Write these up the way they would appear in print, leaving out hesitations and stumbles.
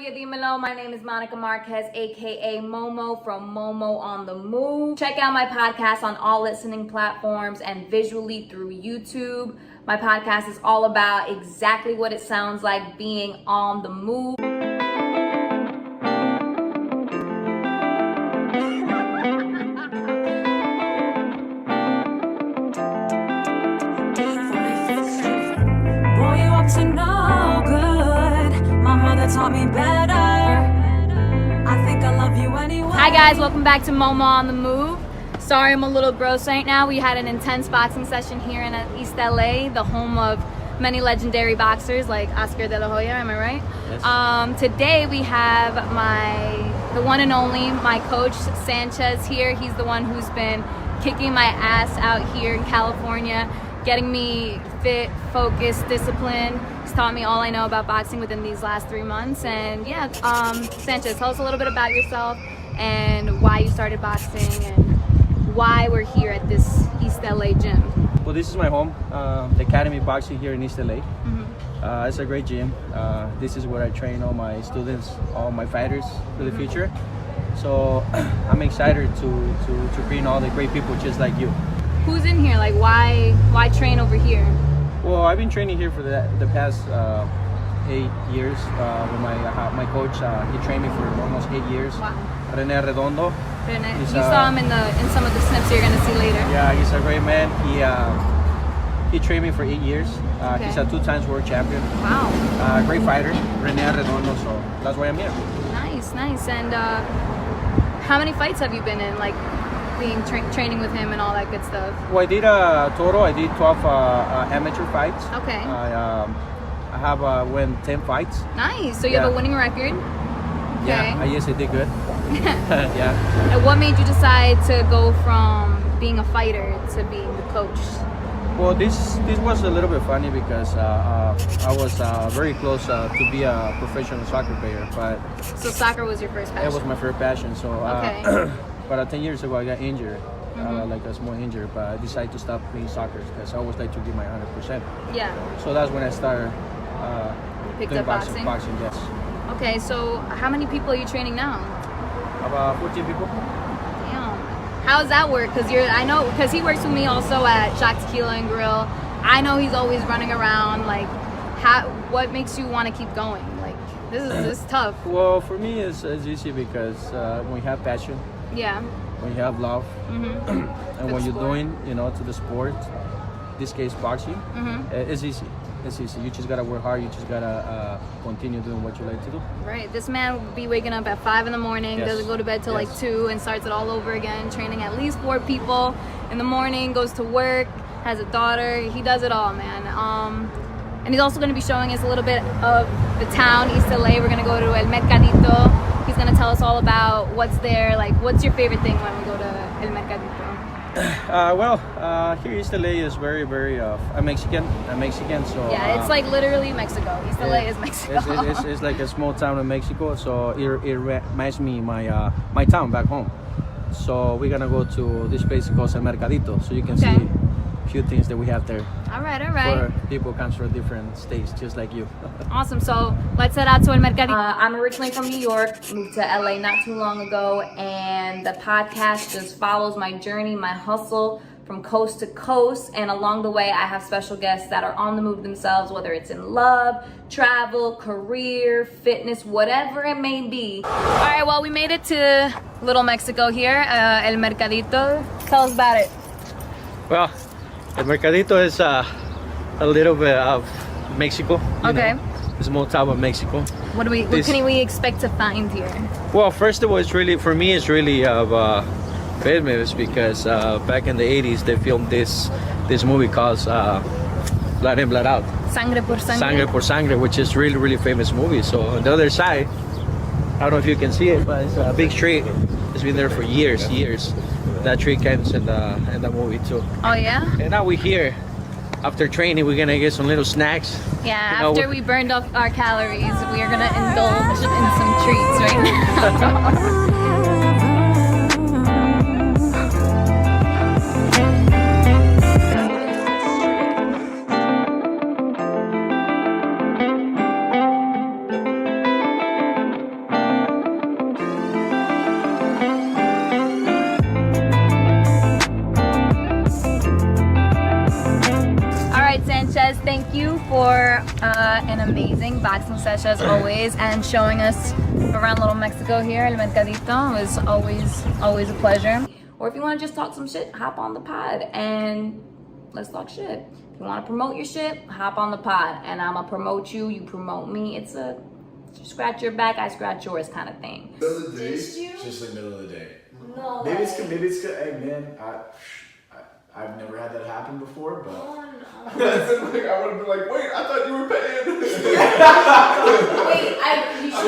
Oye, Dimelo. My name is Monica Marquez, aka Momo from MoMo On The Move. Check out my podcast on all listening platforms and visually through YouTube. My podcast is all about exactly what it sounds like being on the move. Boy, you up to no good. My mother taught me better. I think I love you anyway. Hi guys, welcome back to MoMo On The Move. Sorry I'm a little gross right now. We had an intense boxing session here in East LA, the home of many legendary boxers like Oscar De La Hoya, am I right? Yes. Today we have the one and only, my coach Sanchez here. He's the one who's been kicking my ass out here in California, getting me fit, focused, disciplined. He's taught me all I know about boxing within these last 3 months. And yeah, Sanchez, tell us a little bit about yourself and why you started boxing and why we're here at this East LA gym. Well, this is my home, the Academy Boxing here in East LA. Mm-hmm. It's a great gym. This is where I train all my students, all my fighters for the future. So I'm excited to train all the great people just like you. Who's in here? Like, why train over here? Well, I've been training here for the past 8 years. With my coach, he trained me for almost 8 years. Wow. Rene Redondo. Rene, He's, you saw him in some of the snips you're gonna see later. Yeah, he's a great man. He trained me for 8 years. Okay. He's a 2-time world champion. Wow. Great fighter, Rene Redondo. So that's why I'm here. Nice. And how many fights have you been in? Like, being training with him and all that good stuff. Well, I did total. I did 12 amateur fights. Okay. I have won 10 fights. Nice. So you have a winning record. Yeah. Okay. Yes, I did good. Yeah. And what made you decide to go from being a fighter to being the coach? Well, this was a little bit funny because I was very close to be a professional soccer player, but So soccer was your first passion? it was my first passion. So, Okay. but 10 years ago I got injured, like a small injury, but I decided to stop playing soccer because I always like to give my 100%. Yeah. So that's when I started Picked doing up boxing? Boxing, yes. Okay, so how many people are you training now? About 14 people. Damn. How's that work? Because he works with me also at Shock Tequila and Grill. I know he's always running around. Like, what makes you want to keep going? Like, this is tough. Well, for me, it's easy because when you have passion, Yeah. when you have love, and what you're doing, to the sport, this case boxing, it's easy. It's easy. You just gotta work hard. You just gotta continue doing what you like to do. Right. This man will be waking up at 5 in the morning, Yes. doesn't go to bed till like Yes. 2, and starts it all over again, training at least 4 people in the morning, goes to work, has a daughter. He does it all, man. And he's also going to be showing us a little bit of the town, East LA. We're going to go to El Mercadito. He's going to tell us all about what's there. Like, what's your favorite thing when we go to El Mercadito? Here East LA is very, very. I'm Mexican. So Yeah, it's like literally Mexico. East LA is Mexico. It's like a small town in Mexico. So it reminds me my town back home. So we're gonna go to this place called El Mercadito, so you can see a few things that we have there. All right. For people comes from different states, just like you. Awesome. So let's head out to El Mercadito. I'm originally from New York, moved to LA not too long ago, and the podcast just follows my journey, my hustle from coast to coast. And along the way, I have special guests that are on the move themselves, whether it's in love, travel, career, fitness, whatever it may be. All right, well, we made it to Little Mexico here, El Mercadito. Tell us about it. Well, El Mercadito is a little bit of Mexico. Okay. It's a small town of Mexico. What can we expect to find here? Well, first of all, it's really famous because back in the 80s they filmed this movie called Blood In, Blood Out. Sangre por sangre. Sangre por Sangre, which is really, really famous movie. So on the other side, I don't know if you can see it, but it's a big tree. It's been there for years. That tree comes in the movie too. Oh yeah? And now we're here. After training, we're gonna get some little snacks. Yeah, after we burned off our calories, we are gonna indulge in some treats right now. for an amazing boxing session as always, and showing us around Little Mexico here, El Mercadito. It was always a pleasure. Or if you want to just talk some shit, hop on the pod and let's talk shit. If you want to promote your shit, hop on the pod, and I'ma promote you, you promote me. It's a scratch your back, I scratch yours kind of thing. Middle of the day? Just like middle of the day. No. Maybe it's good. Hey man, I've never had that happen before, but Oh, no. I would have been like, wait, I thought you were paying.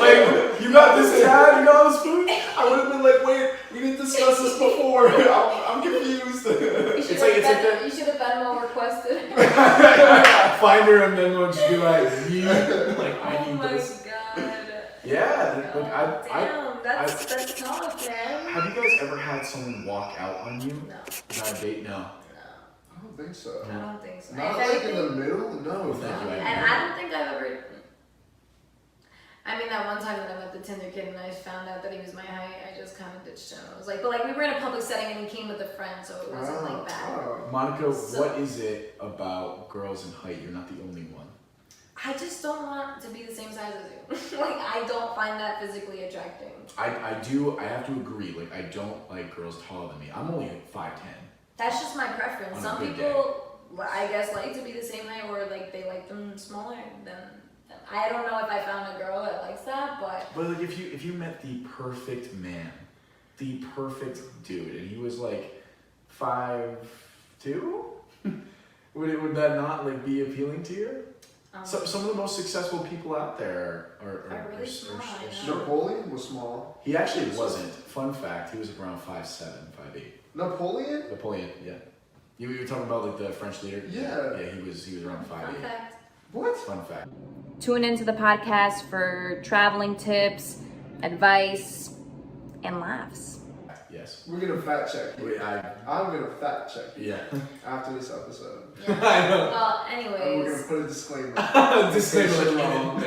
Wait, you got this tab, you got this food. I would have been like, wait, we didn't discuss this before. I'm confused. you should have Venmo requested. Find her and then we'll just be like, like I Oh need my this. god. Yeah, like Damn, that's tough, man. Have you guys ever had someone walk out on you? No. Not a date? No. I don't think so. I don't think so. Not If like anything- in the middle? No. Thank you. And I don't think I've ever. I mean, that one time that I met the Tinder kid and I found out that he was my height, I just kind of ditched him. I was like, but like we were in a public setting and he came with a friend, so it wasn't like that. Monica, So- what is it about girls in height? You're not the only one. I just don't want to be the same size as you. Like, I don't find that physically attracting. I have to agree. Like, I don't like girls taller than me. I'm only like 5'10". That's just my preference. On a Some good people, I guess, like to be the same height, or like they like them smaller than. I don't know if I found a girl that likes that, but. But like, if you met the perfect man, the perfect dude, and he was like 5'2", would that not like be appealing to you? Some of the most successful people out there are really small, I know. Napoleon was small. He actually wasn't. Fun fact, he was around 5'7", 5'8". Napoleon? Napoleon, yeah. You were talking about like the French leader? Yeah. Yeah, he was around 5'8". Fun fact. What? Fun fact. Tune into the podcast for traveling tips, advice, and laughs. Yes. We're gonna fact check you. Wait, I'm gonna fact check you yeah. after this episode. Yeah. I know. Well, And we're anyways. gonna put a disclaimer. Disclaimer.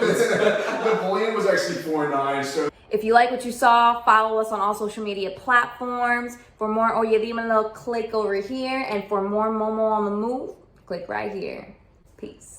Napoleon was actually 4'9", so If you like what you saw, follow us on all social media platforms. For more Oye Dimelo, click over here. And for more MoMo on the Move, click right here. Peace.